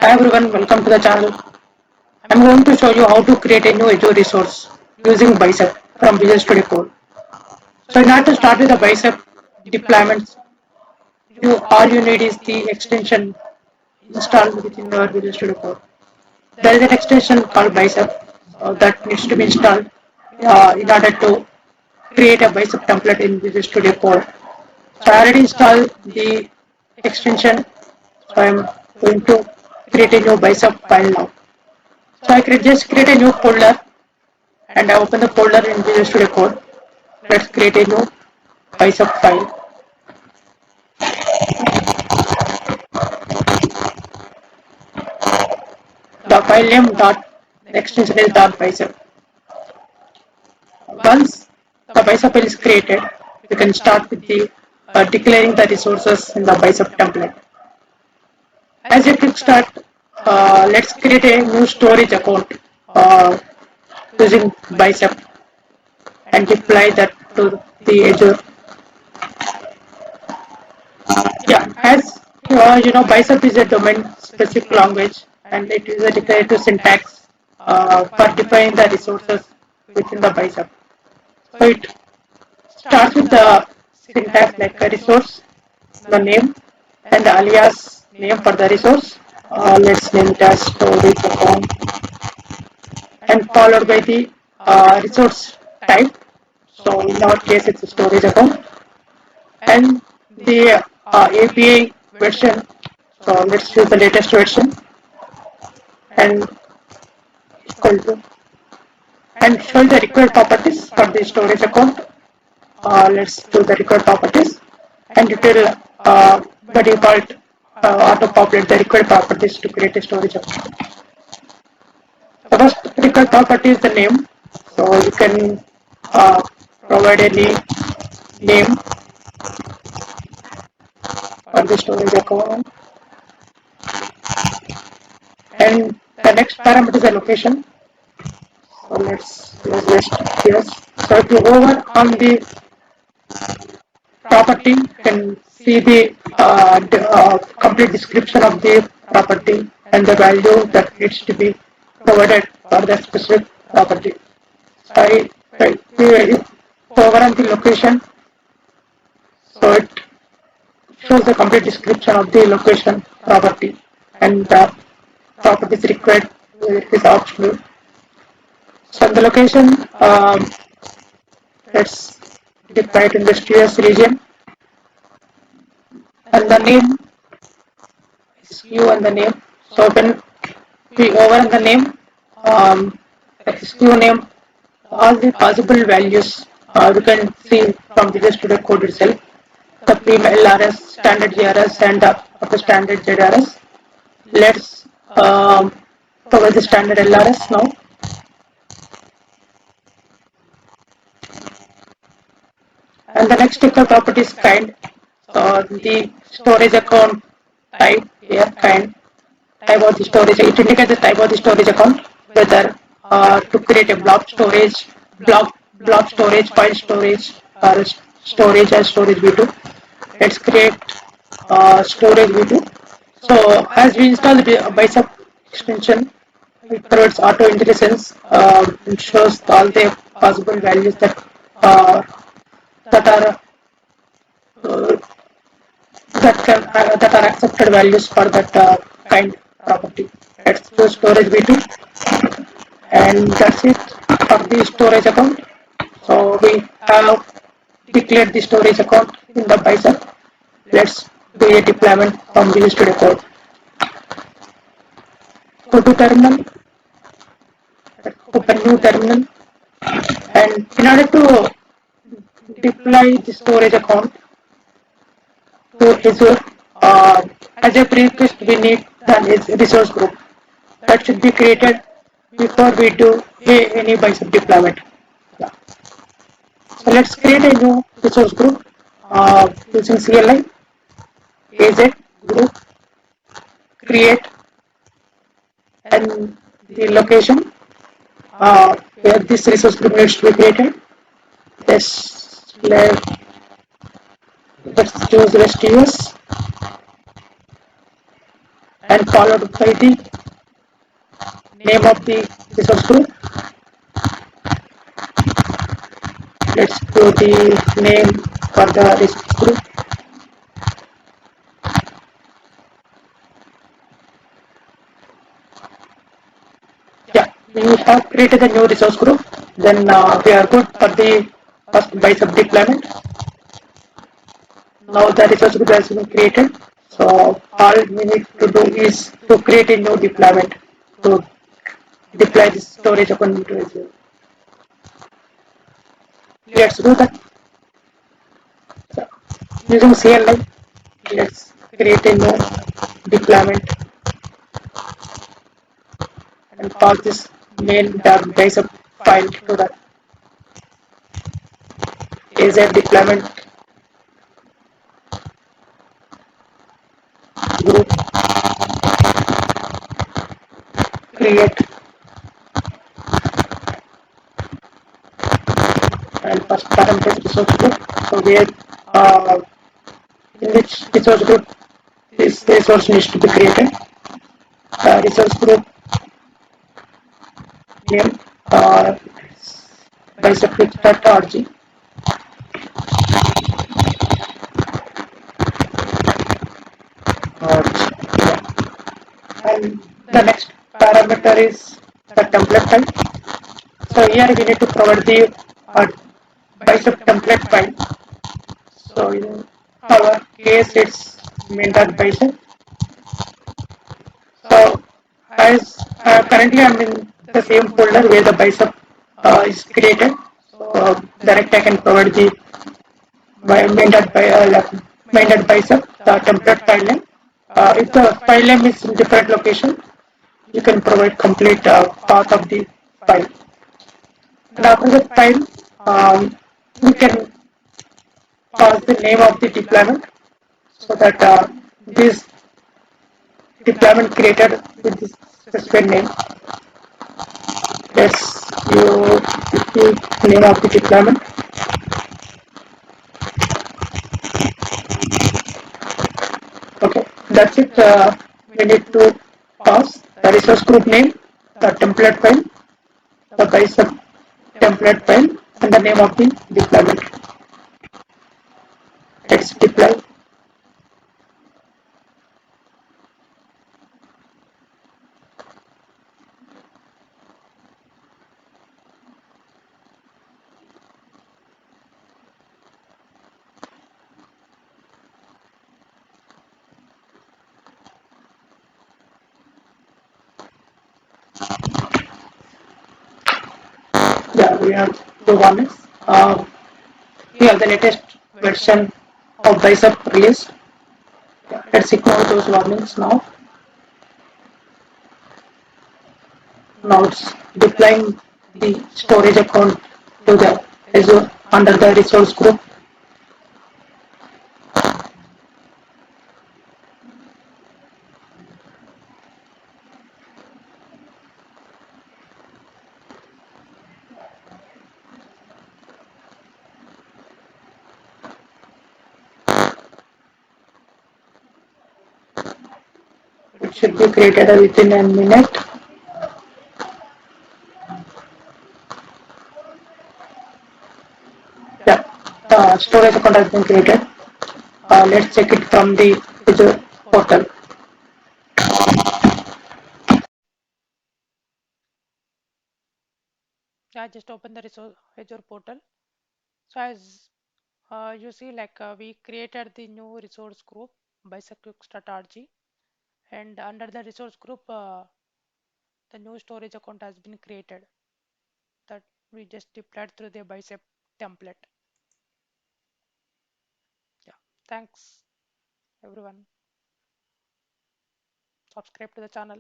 Hi everyone, welcome to the channel. I'm going to show you how to create a new Azure resource using Bicep from Visual Studio Code. So in order to start with the Bicep deployments, all you need is the extension installed within your Visual Studio Code. There is an extension called Bicep that needs to be installed in order to create a Bicep template in Visual Studio Code. So I already installed the extension, so I'm going to create a new Bicep file now. So I could just create a new folder and I open the folder in Visual Studio Code. Let's create a new Bicep file. The file name dot the extension is dot bicep. Once the Bicep file is created, we can start with the declaring the resources in the Bicep template. As a quick start, let's create a new storage account using Bicep and deploy that to the Azure. Yeah, as Bicep is a domain-specific language, and it is a declarative syntax for defining the resources within the Bicep. So it starts with the syntax like a resource, the name, and the alias name for the resource. Let's name it as storage account, and followed by the resource type. So in our case, it's a storage account, and the API version. So let's choose the latest version and equal to and show the required properties for the storage account. Let's do the required properties and it will by default auto populate the required properties to create a storage account. The first required property is the name. So you can provide any name for the storage account. And the next parameter is the location. So let's use this here. So if you over on the property, you can see the complete description of the property and the value that needs to be provided for that specific property. So if over on the location, so it shows the complete description of the location property and the properties required is optional. So in the location, let's define it in the US region and the name SKU and the name. So when we over the name, SKU name, all the possible values we can see from the Studio code itself. The prime LRS, standard GRS, and the standard ZRS. Let's provide the standard LRS now. And the next equal property is kind. So the storage account type here kind. Type of the storage, it indicates the type of the storage account, whether to create a blob storage, file storage, or storage as storage v2. Let's create storage v2. So as we install the Bicep extension, it provides auto intelligence. It shows all the possible values uh, that are uh, that are accepted values for that kind property. Let's choose storage v2 and that's it for the storage account. So we have declared the storage account in the Bicep. Let's do a deployment from Visual Studio Code. Go to terminal, open new terminal, and in order to deploy the storage account to Azure, as a prerequisite we need the resource group that should be created before we do any Bicep deployment. Yeah. So let's create a new resource group using CLI, AZ group, create, and the location where this resource group needs to be created. Let's choose REST US and followed by the name of the resource group. Let's do the name for the resource group. Yeah, we have created a new resource group. Then we are good for the first bicep deployment. Now the resource group has been created. So all we need to do is to create a new deployment to deploy this storage account into Azure. Let's do that. So, using CLI, let's create a new deployment and pass this main.bicep file to the Azure deployment group. Create and first parameter resource group. So where in which resource group this resource needs to be created. Resource group name bicep QuickStart.org. And the next parameter is the template file. So here we need to provide the bicep template file. So in our case it's main.bicep. So as currently I'm in the same folder where the bicep is created. So direct I can provide the main.bicep, the template file name. If the file name is in different location, you can provide complete path of the file. And after that file, you can pass the name of the deployment so that this deployment created with this specified name. Yes, you name of the deployment. Okay, that's it. We need to pass the resource group name, the template file, the bicep template file, and the name of the deployment. Let's deploy. Yeah, we have two warnings. We have the latest version of Bicep released. Yeah, let's ignore those warnings now. Now it's deploying the storage account to the Azure under the resource group. It should be created within a minute. Yeah, the storage account has been created. Let's check it from the Azure portal. I just open the resource Azure portal. So as you see, we created the new resource group by QuickStart.org, and under the resource group, the new storage account has been created that we just deployed through the Bicep template. Yeah, thanks everyone. Subscribe to the channel.